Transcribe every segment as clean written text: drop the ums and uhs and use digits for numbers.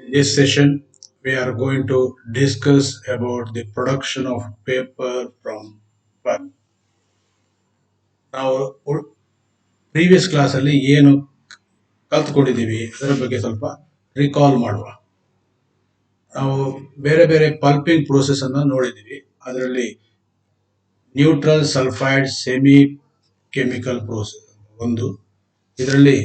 In this session, we are going to discuss about the production of paper from pulp. ನಾವು previous ಕ್ಲಾಸಲ್ಲಿ ಏನು ಕಲ್ತ್ಕೊಂಡಿದ್ದೀವಿ ಅದರ ಬಗ್ಗೆ ಸ್ವಲ್ಪ ರಿಕಾಲ್ ಮಾಡುವ. ನಾವು ಬೇರೆ ಬೇರೆ ಪಲ್ಪಿಂಗ್ ಪ್ರೋಸೆಸ್ ಅನ್ನು ನೋಡಿದ್ದೀವಿ. ಅದರಲ್ಲಿ neutral sulphide semi chemical process ಒಂದು. ಇದರಲ್ಲಿ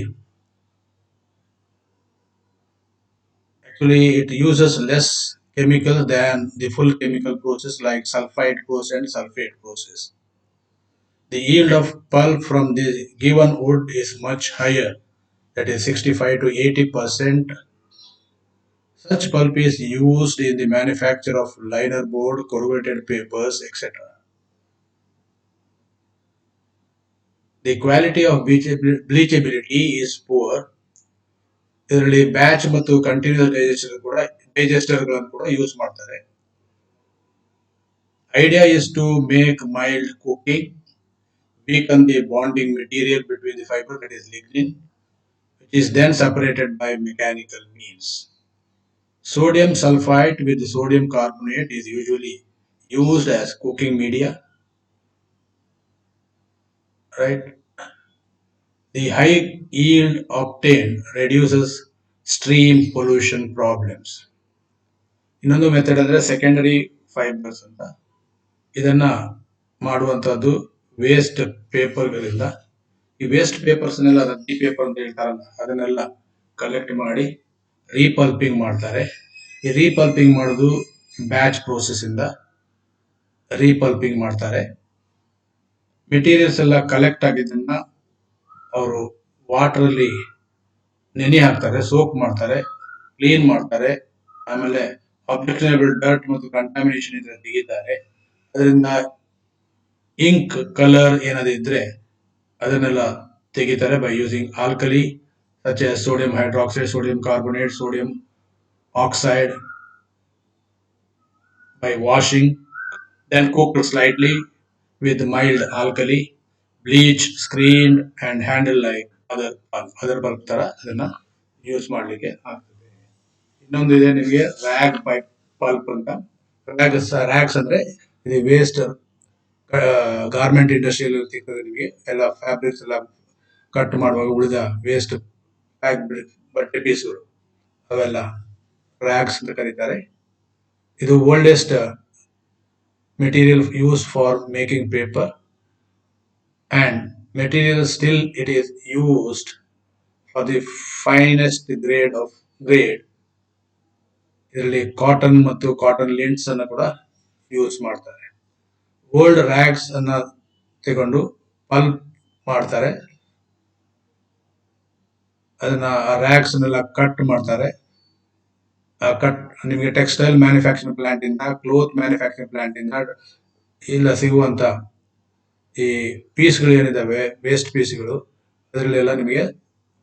actually it uses less chemical than the full chemical process like sulfide process and sulfate process. The yield of pulp from the given wood is much higher, that is 65 to 80%. Such pulp is used in the manufacture of liner board, corrugated papers, etc. The quality of bleachability is poor. ಇದರಲ್ಲಿ batch ಮತ್ತು continuous ಡೈಜೆಸ್ಟರ್ಗಳನ್ನು ಕೂಡ use ಮಾಡ್ತಾರೆ. Idea is to make mild cooking, weaken the bonding material between the fiber, that is lignin, which is then separated by mechanical means. Sodium sulfite with sodium carbonate is usually used as cooking media, right? The high yield obtained reduces stream pollution problems. ಇನ್ನೊಂದು method ಅಂದ್ರೆ secondary fibres ಅಂತ. ಇದನ್ನ ಮಾಡುವಂತದ್ದು waste ಪೇಪರ್ಗಳಿಂದ. ಈ waste ಪೇಪರ್ಸ್ನೆಲ್ಲ ರದ್ದಿ paper ಅಂತ ಹೇಳ್ತಾರಲ್ಲ, ಅದನ್ನೆಲ್ಲ collect ಮಾಡಿ ರೀಪಲ್ಪಿಂಗ್ ಮಾಡ್ತಾರೆ. ಈ ರೀಪಲ್ಪಿಂಗ್ ಮಾಡೋದು ಬ್ಯಾಚ್ ಪ್ರೋಸೆಸ್ ಇಂದ ರೀಪಲ್ಪಿಂಗ್ ಮಾಡ್ತಾರೆ. ಮೆಟೀರಿಯಲ್ಸ್ ಎಲ್ಲ ಕಲೆಕ್ಟ್ ಆಗಿದ್ದನ್ನ ಅವರು ವಾಟರ್ ಅಲ್ಲಿ ನೆನೆ ಹಾಕ್ತಾರೆ, ಸೋಕ್ ಮಾಡ್ತಾರೆ, ಕ್ಲೀನ್ ಮಾಡ್ತಾರೆ. ಆಮೇಲೆ ಅಬ್ಜೆಕ್ಷನಬಲ್ ಡರ್ಟ್ ಮತ್ತು ಕಂಟಾಮಿನೇಷನ್ ಇದ್ರೆ ತೆಗಿತಾರೆ. ಅದರಿಂದ ಇಂಕ್ ಕಲರ್ ಏನಾದ್ರು ಇದ್ರೆ ಅದನ್ನೆಲ್ಲ ತೆಗಿತಾರೆ by using alkali such as sodium hydroxide, sodium carbonate, sodium oxide, by washing, then cooked slightly with mild alkali, bleach, screened and handled like other bulb ತರ ಅದನ್ನ ಯೂಸ್ ಮಾಡ್ಲಿಕ್ಕೆ ಆಗ್ತದೆ. ಇನ್ನೊಂದು ಇದೆ ನಿಮಗೆ ರ್ಯಾಗ್ ಪಲ್ಪ್ ಅಂತ. ರ್ಯಾಗ್ಸ್ ಅಂದ್ರೆ ಇದು ವೇಸ್ಟ್ ಗಾರ್ಮೆಂಟ್ ಇಂಡಸ್ಟ್ರಿಯಲ್ಲಿ ಸಿಗ್ತದೆ ನಿಮಗೆ. ಎಲ್ಲ ಫ್ಯಾಬ್ರಿಕ್ಸ್ ಎಲ್ಲ ಕಟ್ ಮಾಡುವಾಗ ಉಳಿದ ವೇಸ್ಟ್ ಬಟ್ಟೆ ಪೀಸ್ಗಳು ಅವೆಲ್ಲ ರ್ಯಾಗ್ಸ್ ಅಂತ ಕರೀತಾರೆ. ಇದು oldest material used for making paper, and material still it is used for the finest grade. ಇದರಲ್ಲಿ ಕಾಟನ್ ಮತ್ತು ಕಾಟನ್ ಲಿಂಟ್ಸ್ ಅನ್ನು ಕೂಡ ಯೂಸ್ ಮಾಡ್ತಾರೆ. ಓಲ್ಡ್ ರ್ಯಾಗ್ಸ್ ಅನ್ನ ತಗೊಂಡು ಪಲ್ಪ್ ಮಾಡ್ತಾರೆ. ಅದನ್ನ ರ್ಯಾಗ್ಸ್ ಅನ್ನೆಲ್ಲ ಕಟ್ ಮಾಡ್ತಾರೆ. ಕಟ್ ನಿಮಗೆ ಟೆಕ್ಸ್ಟೈಲ್ ಮ್ಯಾನುಫ್ಯಾಕ್ಚರಿಂಗ್ ಪ್ಲಾಂಟ್ ಇಂದ, ಕ್ಲೋತ್ ಮ್ಯಾನುಫ್ಯಾಕ್ಚರಿಂಗ್ ಪ್ಲಾಂಟ್ ಇಂದ ಇಲ್ಲ ಸಿಗುವಂತ ಈ ಪೀಸ್ಗಳು ಏನಿದಾವೆ, ವೇಸ್ಟ್ ಪೀಸ್ಗಳು, ಅದರಲ್ಲೆಲ್ಲ ನಿಮಗೆ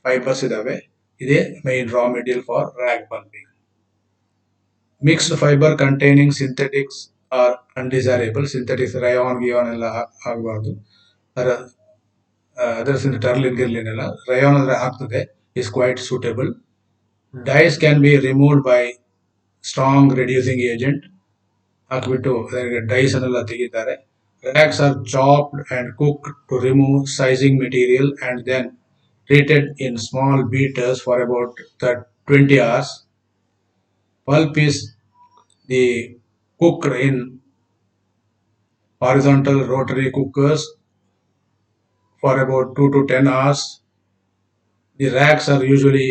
ಫೈಬರ್ಸ್ ಇದಾವೆ. ಇದೇ main raw material for rag pulping. Mixed fibre containing synthetics are undesirable. Synthetics rayon ಗಿಯಾನ್ ಎಲ್ಲ ಆಗಬಾರ್ದು. ಅದರ ಟರ್ಲಿನ್ ಗಿರ್ಲಿನ್ ಎಲ್ಲ ರಯಾನ್ ಅಂದ್ರೆ ಆಗ್ತದೆ, is quite suitable. Dyes can be removed by strong reducing agent. ಹಾಕ್ಬಿಟ್ಟು ಡೈಸ್ ಅನ್ನೆಲ್ಲ ತೆಗಿತಾರೆ. Rags are chopped and cooked to remove sizing material and then treated in small beaters for about 20 hours. Pulp is the cooked in horizontal rotary cookers for about 2 to 10 hours. The rags are usually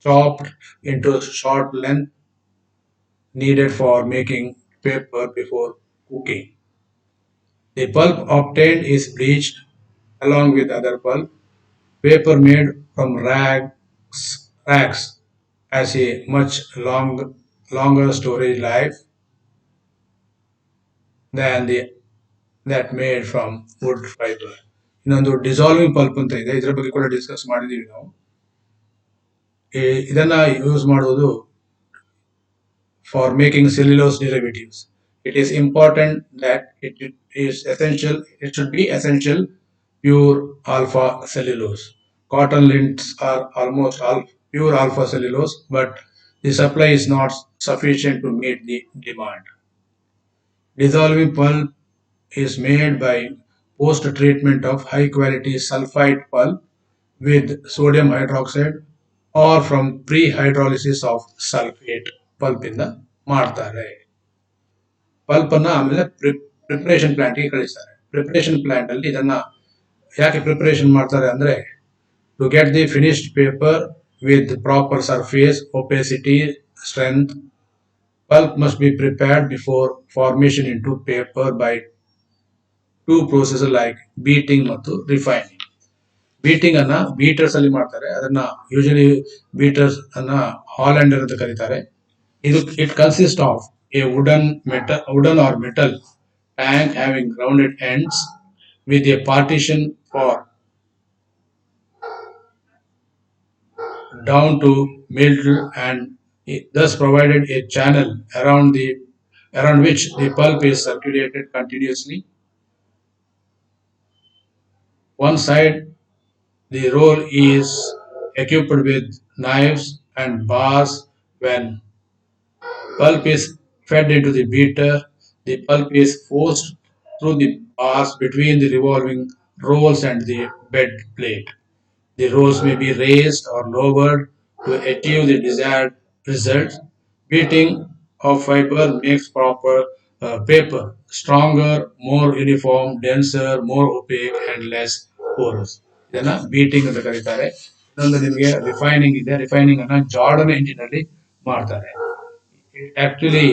chopped into short length needed for making paper before cooking. The pulp obtained is bleached along with other pulp. Paper made from rags has a much longer storage life than that made from wood fiber. ಇನ್ನೊಂದು dissolving pulp ಅಂತ ಇದೆ, ಇದರ ಬಗ್ಗೆ ಕೂಡ discuss ಮಾಡಿದೀವಿ ನಾವು. ಇದನ್ನ use ಮಾಡುವುದು for making cellulose derivatives. It is important that it should be essential pure alpha cellulose. Cotton lints are almost pure alpha cellulose, but the supply is not sufficient to meet the demand. Dissolving pulp is made by post-treatment of high-quality sulfite pulp with sodium hydroxide or from pre-hydrolysis of sulfate pulp ಇಂದ ಮಾಡ್ತಾರೆ. Pulp ಅನ್ನ ಆಮೇಲೆ preparation plant ಗೆ ಕಳಿಸ್ತಾರೆ. Preparation plant ಅಲ್ಲಿ ಇದನ್ನ ಯಾಕೆ preparation ಮಾಡ್ತಾರೆ ಅಂದ್ರೆ to get the finished paper with proper surface, opacity, strength, pulp must be prepared before formation into paper by two processes like beating ಮತ್ತು refining. ಬೀಟಿಂಗ್ ಅನ್ನ ಬೀಟರ್ಸ್ ಅಲ್ಲಿ ಮಾಡ್ತಾರೆ. ಅದನ್ನ ಯೂಶಲಿ ಬೀಟರ್ಸ್ ಅನ್ನ ಹಾಲೆಂಡರ್ ಅಂತ ಕರೀತಾರೆ. It consists of a wooden or metal tank having rounded ends with a partition for down to middle and thus provided a channel around which the pulp is circulated continuously. One side the roll is equipped with knives and bars. When pulp is fed into the beater, the pulp is forced through the bars between the revolving rolls and the bed plate. The rolls may be raised or lowered to achieve the desired result. Beating of fiber makes proper paper stronger, more uniform, denser, more opaque, and less porous. ಇದನ್ನ beating ಅಂತ ಕರೀತಾರೆ. ಇನ್ನೊಂದು ನಿಮಗೆ refining ಇದೆ. Refining ಅನ್ನ Jordan engine ಅಲ್ಲಿ ಮಾಡ್ತಾರೆ. It actually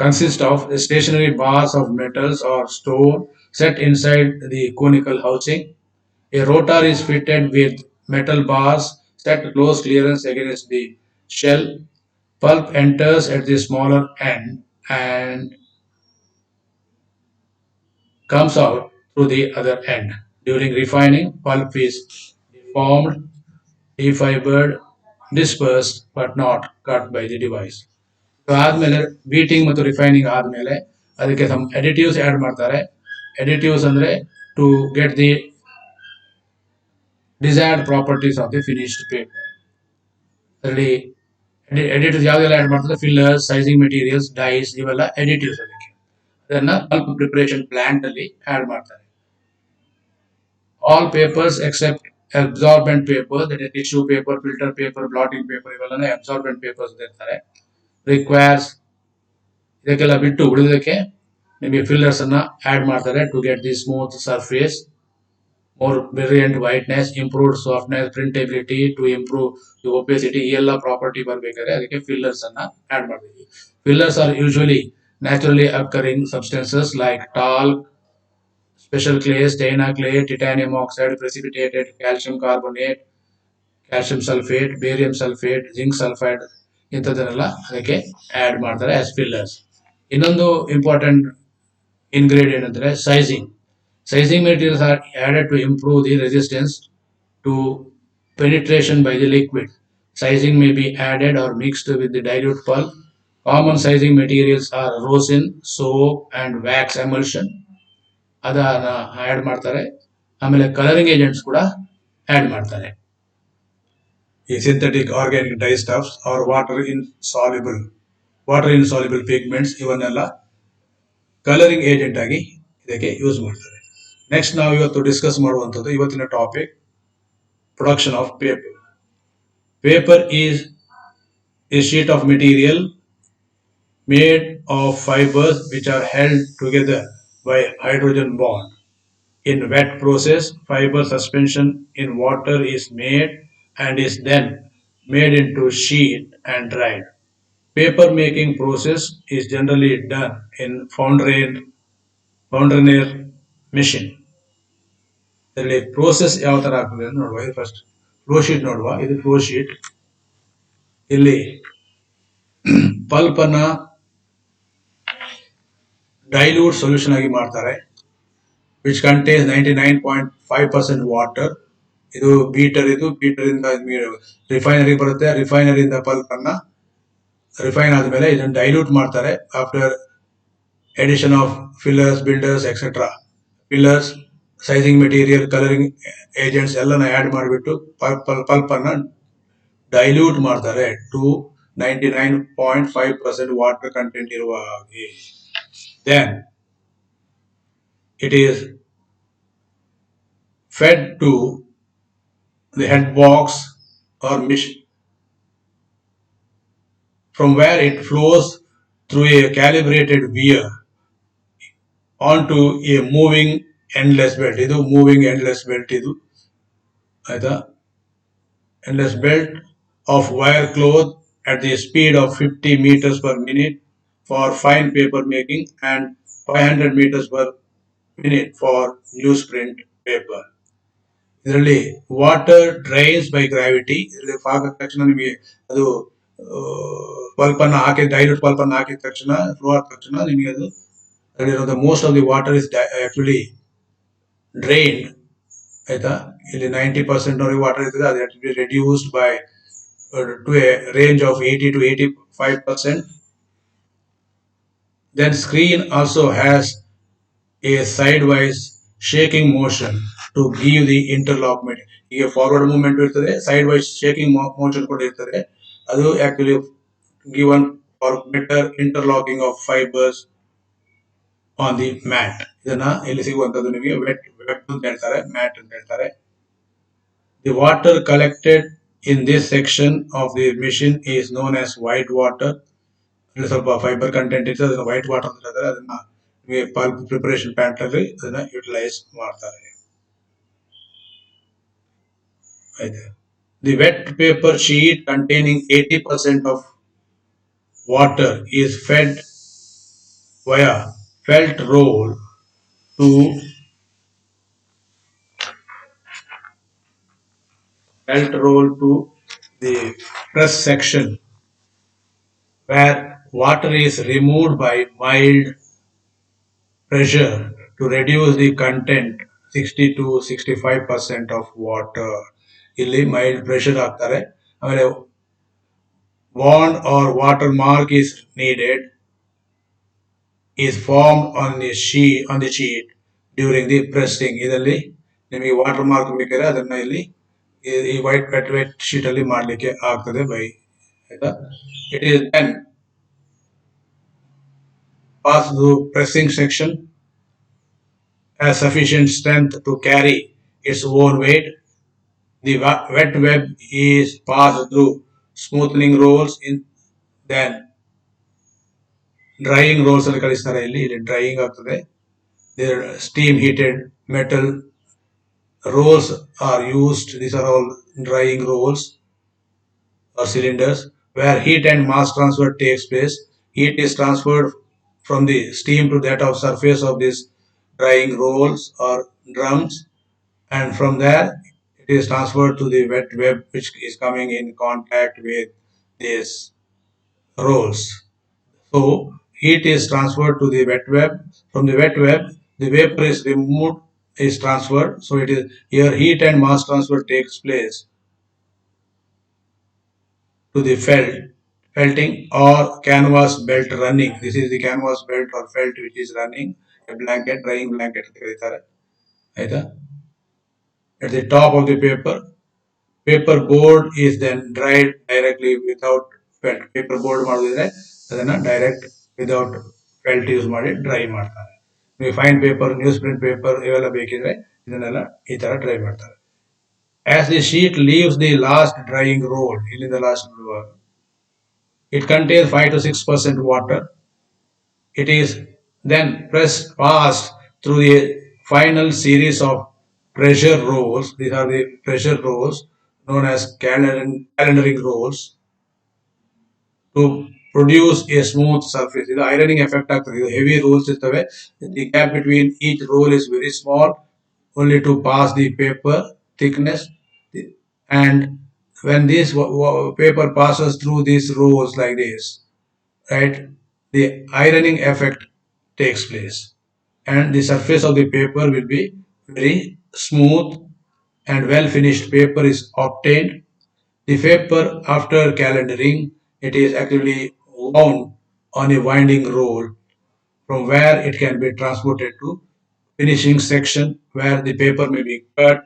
consists of stationary bars of metals or stone set inside the conical housing. A rotor is fitted with metal bars set close clearance against the shell. Pulp enters at the smaller end and comes out through the other end. During refining, pulp is deformed, defibered, dispersed, but not cut by the device. ಆದ್ಮೇಲೆ beating ಮತ್ತು refining ಆದ್ಮೇಲೆ ಅದಕ್ಕೆ some additives add ಮಾಡ್ತಾರೆ. Additives ಅಂದ್ರೆ to get the desired properties of the finished paper. ಅದರಲ್ಲಿ additives ಯಾವ್ದೆಲ್ಲ add ಮಾಡ್ತಾರೆ? Fillers, sizing materials, dyes, ಇವೆಲ್ಲ ಎಡಿಟಿವ್ಸ್. ಅದಕ್ಕೆ ಅದನ್ನ ಪಲ್ಪ್ ಪ್ರಿಪರೇಷನ್ ಪ್ಲಾಂಟ್ ಅಲ್ಲಿ ಆಡ್ ಮಾಡ್ತಾರೆ. All papers except absorbent paper, that is tissue paper, filter paper, blotting paper, ಇವೆಲ್ಲ absorbent papers ಇರ್ತಾರೆ. ರಿಕ್ವೈರ್ಸ್ ಇದಕ್ಕೆಲ್ಲ ಬಿಟ್ಟು ಉಳಿದಕ್ಕೆ ನಿಮಗೆ ಫಿಲ್ಲರ್ಸ್ ಅನ್ನ ಆಡ್ ಮಾಡ್ತಾರೆ to get the smooth surface, more brilliant whiteness, improved softness, printability, to improve the opacity. ಈ ಎಲ್ಲ ಪ್ರಾಪರ್ಟಿ ಬರ್ಬೇಕಾದ್ರೆ ಅದಕ್ಕೆ ಫಿಲ್ಲರ್ಸ್ ಅನ್ನ ಆಡ್ ಮಾಡ್ತೀವಿ. Fillers are usually naturally occurring substances like talc, special clay, stena clay, titanium oxide, precipitated calcium carbonate, calcium sulfate, barium sulfate, zinc sulfide, ಇಂಥದ್ದನ್ನೆಲ್ಲ ಅದಕ್ಕೆ add ಮಾಡ್ತಾರೆ as fillers. ಇನ್ನೊಂದು important ingredient ಅಂದ್ರೆ sizing. Sizing materials are added to improve the resistance to penetration by the liquid. Sizing may be added or mixed with the dilute pulp. Common sizing materials are rosin, soap and wax emulsion. ಅದನ್ನ add ಮಾಡ್ತಾರೆ. ಆಮೇಲೆ colouring agents ಕೂಡ add ಮಾಡ್ತಾರೆ. ಈ synthetic organic dyestuffs are water insoluble pigments ಇವನ್ನೆಲ್ಲ colouring agent ಆಗಿ ಇದಕ್ಕೆ use ಮಾಡ್ತಾರೆ. ನೆಕ್ಸ್ಟ್ ನಾವು ಇವತ್ತು ಡಿಸ್ಕಸ್ ಮಾಡುವಂಥದ್ದು ಇವತ್ತಿನ topic production of paper. Paper is A sheet of material made of fibres which are held together by hydrogen bond. In wet process, fiber suspension in water is made and is then made into sheet and dried. Paper making process is generally done in foundrinier machine. ಇದರಲ್ಲಿ process ಯಾವ ತರ ಆಗ್ತದೆ ಅಂತ ನೋಡುವ. ಇದು first flow sheet ನೋಡುವ. ಇದು flow sheet. ಇಲ್ಲಿ ಪಲ್ಪ್ ಅನ್ನ ಡೈಲ್ಯೂಟ್ ಸೊಲ್ಯೂಷನ್ ಆಗಿ ಮಾಡ್ತಾರೆ, ವಿಚ್ ಕಂಟೇನ್ಸ್ 99.5% ವಾಟರ್. ಇದು ಬೀಟರ್ ಇಂದ ರಿಫೈನರಿ ಬರುತ್ತೆ. ರಿಫೈನರಿಯಿಂದ ಪಲ್ಪ್ ಅನ್ನ ರಿಫೈನ್ ಆದ್ಮೇಲೆ ಇದನ್ನು ಡೈಲ್ಯೂಟ್ ಮಾಡ್ತಾರೆ after addition of fillers, builders etcetera. Fillers sizing material, colouring agents ಎಲ್ಲನ ಆ್ಯಡ್ ಮಾಡಿಬಿಟ್ಟು ಪಲ್ಪನ್ನು ಡೈಲ್ಯೂಟ್ ಮಾಡ್ತಾರೆ ಟು 99.5% ವಾಟರ್ ಕಂಟೆಂಟ್ ಇರುವ ಹಾಗೆ. Then it is fed to the head box or machine, from where it flows through a calibrated weir onto a moving endless belt. ಇದು moving endless belt, ಇದು ಆಯ್ತಾ. endless belt of wire cloth at the speed of 50 meters per minute for fine paper making and 500 meters per minute for newsprint paper. ಇದರಲ್ಲಿ water drains by gravity. ಇದರಲ್ಲಿ fog ಆದ ತಕ್ಷಣ ನಿಮಗೆ ಅದು pulp ಅನ್ನು ಹಾಕಿ, dilute pulp ಅನ್ನು ಹಾಕಿದ ತಕ್ಷಣ, ಫ್ಲೋ ಆದ ತಕ್ಷಣ ನಿಮಗೆ ಅದು ಅದರಲ್ಲಿರೋ most of the water is actually drained, ಆಯ್ತಾ. ಇಲ್ಲಿ 90% ವರೆಗೆ ವಾಟರ್ ಇರ್ತದೆ, ಅದು reduced by two A range of 80 to 85%. Then screen also has a sidewise shaking motion to give the interlockment. ಈಗ ಫಾರ್ವರ್ಡ್ ಮೂವ್ಮೆಂಟ್ ಇರ್ತದೆ, ಸೈಡ್ ವೈಸ್ ಶೇಕಿಂಗ್ ಮೋಷನ್ ಕೂಡ ಇರ್ತದೆ. ಅದು actually given for better interlocking of fibres on the mat. ಇದನ್ನ ಇಲ್ಲಿ ಸಿಗುವಂತದ್ದು ನಿಮಗೆ vet web ಅಂತ ಹೇಳ್ತಾರೆ, ಮ್ಯಾಟ್ ಅಂತ ಹೇಳ್ತಾರೆ. The water collected in this section of the machine is known as white water. ಇಲ್ಲಿ ಸ್ವಲ್ಪ ಫೈಬರ್ ಕಂಟೆಂಟ್ ಇರ್ತದೆ, ಅದನ್ನ ವೈಟ್ ವಾಟರ್ ಅಂತ ಹೇಳ್ತಾರೆ. ಅದನ್ನ ಪಲ್ಪ್ ಪ್ರಿಪರೇಷನ್ ಪ್ಲಾಂಟ್ ಅಲ್ಲಿ ಅದನ್ನ ಯುಟಿಲೈಸ್ ಮಾಡ್ತಾರೆ. The wet paper sheet containing 80% of water is fed via felt roll to the press section, where water is removed by mild pressure to reduce the content 60 to 65% of water. ಇಲ್ಲಿ mild pressure ಹಾಕ್ತಾರೆ. ಆಮೇಲೆ bond or watermark is needed, is formed on the sheet during the pressing. ಇದರಲ್ಲಿ ನಿಮಗೆ water mark ಬೇಕಾದ್ರೆ ಅದನ್ನ ಇಲ್ಲಿ ಈ vet sheet ಅಲ್ಲಿ ಮಾಡ್ಲಿಕ್ಕೆ ಆಗ್ತದೆ ಬೈ, ಆಯ್ತಾ. It is then pass through pressing section, has sufficient strength to carry its own weight. The wet web is passed through smoothing rolls, then drying rolls ಅಲ್ಲಿ ಕಳಿಸ್ತಾರೆ. ಇಲ್ಲಿ ಡ್ರೈಯಿಂಗ್ ಆಗ್ತದೆ. Steam heated metal rolls are used. These are all drying rolls or cylinders, where heat and mass transfer takes place. Heat is transferred from the steam to that of surface of these drying rolls or drums, and from there it is transferred to the wet web, which is coming in contact with these rolls. So heat is transferred to the wet web. From the wet web, the vapor is removed, is transferred. So it is here heat and mass transfer takes place to the felting or canvas belt running. This is the canvas belt or felt which is running a blanket, drying blanket ಅಂತ ಕರೀತಾರೆ, ಆಯ್ತಾ. At the top of the paper board is then dried directly without felt. Paper board ಮಾಡಿದ್ರೆ ಅದನ್ನ direct without felt use ಮಾಡಿ dry ಮಾಡ್ತಾರೆ. ನೀವು fine paper, news print paper ಇವೆಲ್ಲ ಬೇಕಿದ್ರೆ ಇದನ್ನೆಲ್ಲ ಈ ತರ ಡ್ರೈ ಮಾಡ್ತಾರೆ. As the sheet leaves the last drying roll, ಇಲ್ಲಿಂದ ಲಾಸ್ಟ್ ಬಿಡುವಾಗ, it contains 5 to 6% water. It is then passed through the final series of pressure rolls. These are the pressure rolls known as calendaring rolls to produce a smooth surface. ಇದು ironing effect ಆಗ್ತದೆ. ಇದು heavy rolls ಇರ್ತವೆ. The gap between each roll is very small, only to pass the paper thickness. And when this paper passes through these rolls like this, right, the ironing effect takes place, and the surface of the paper will be very smooth and well finished paper is obtained. The paper after calendaring, it is actually wound on a winding roll, from where it can be transported to finishing section where the paper may be cut,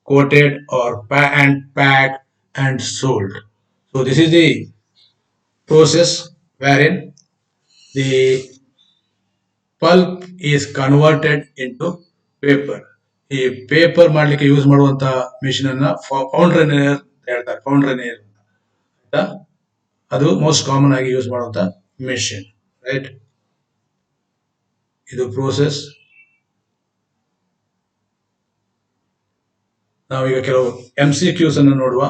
coated, or and packed and sold. So this is the process wherein the pulp is converted into paper. ಈ paper ಮಾಡ್ಲಿಕ್ಕೆ use ಮಾಡುವಂತ machine ಅನ್ನ ಫೌಂಡ್ರನೇರ್ ಹೇಳ್ತಾರೆ. ಫೌಂಡ್ರನೇರ್ ಅಂತ ಅದು most common ಆಗಿ use ಮಾಡುವಂತ machine, right? ಇದು ಪ್ರೋಸೆಸ್. ನಾವೀಗ ಕೆಲವು MCQs ಅನ್ನು ನೋಡುವ.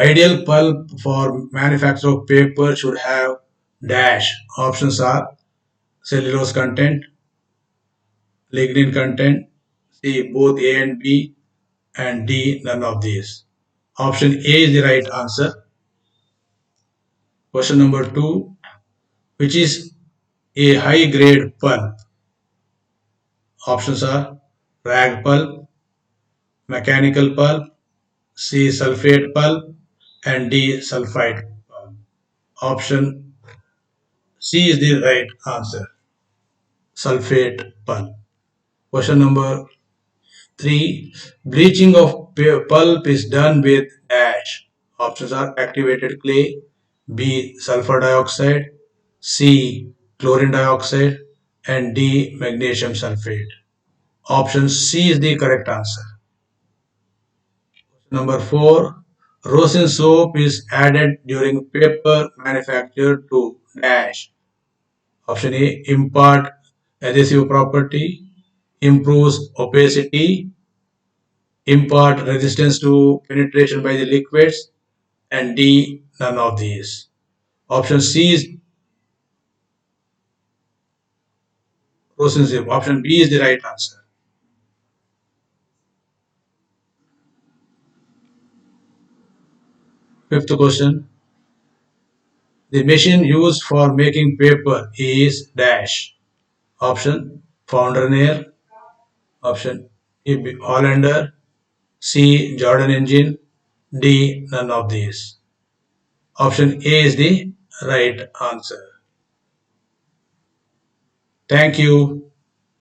Ideal pulp for manufacture of paper should have dash. Options are cellulose content, lignin content, C both A and B, and D none of these. Option A is the right answer. Question number 2. Which is a high grade pulp? Options are rag pulp, mechanical pulp, C sulfate pulp, and D sulfide pulp. Option C is the right answer. Sulfate pulp. Question number 3. Bleaching of pulp is done with dash. Options are activated clay, B sulfur dioxide, C chlorine dioxide, and D magnesium sulfate. Option C is the correct answer. Number 4. Rosin soap is added during paper manufacture to dash. Option A impart adhesive property, improves opacity, impart resistance to penetration by the liquids, and D none of these. Option C is rosin soap. Option B is the right answer. Fifth question. The machine used for making paper is dash. Option Foundrinier, option E Hollander, C Jordan engine, D none of these. Option A is the right answer. Thank you.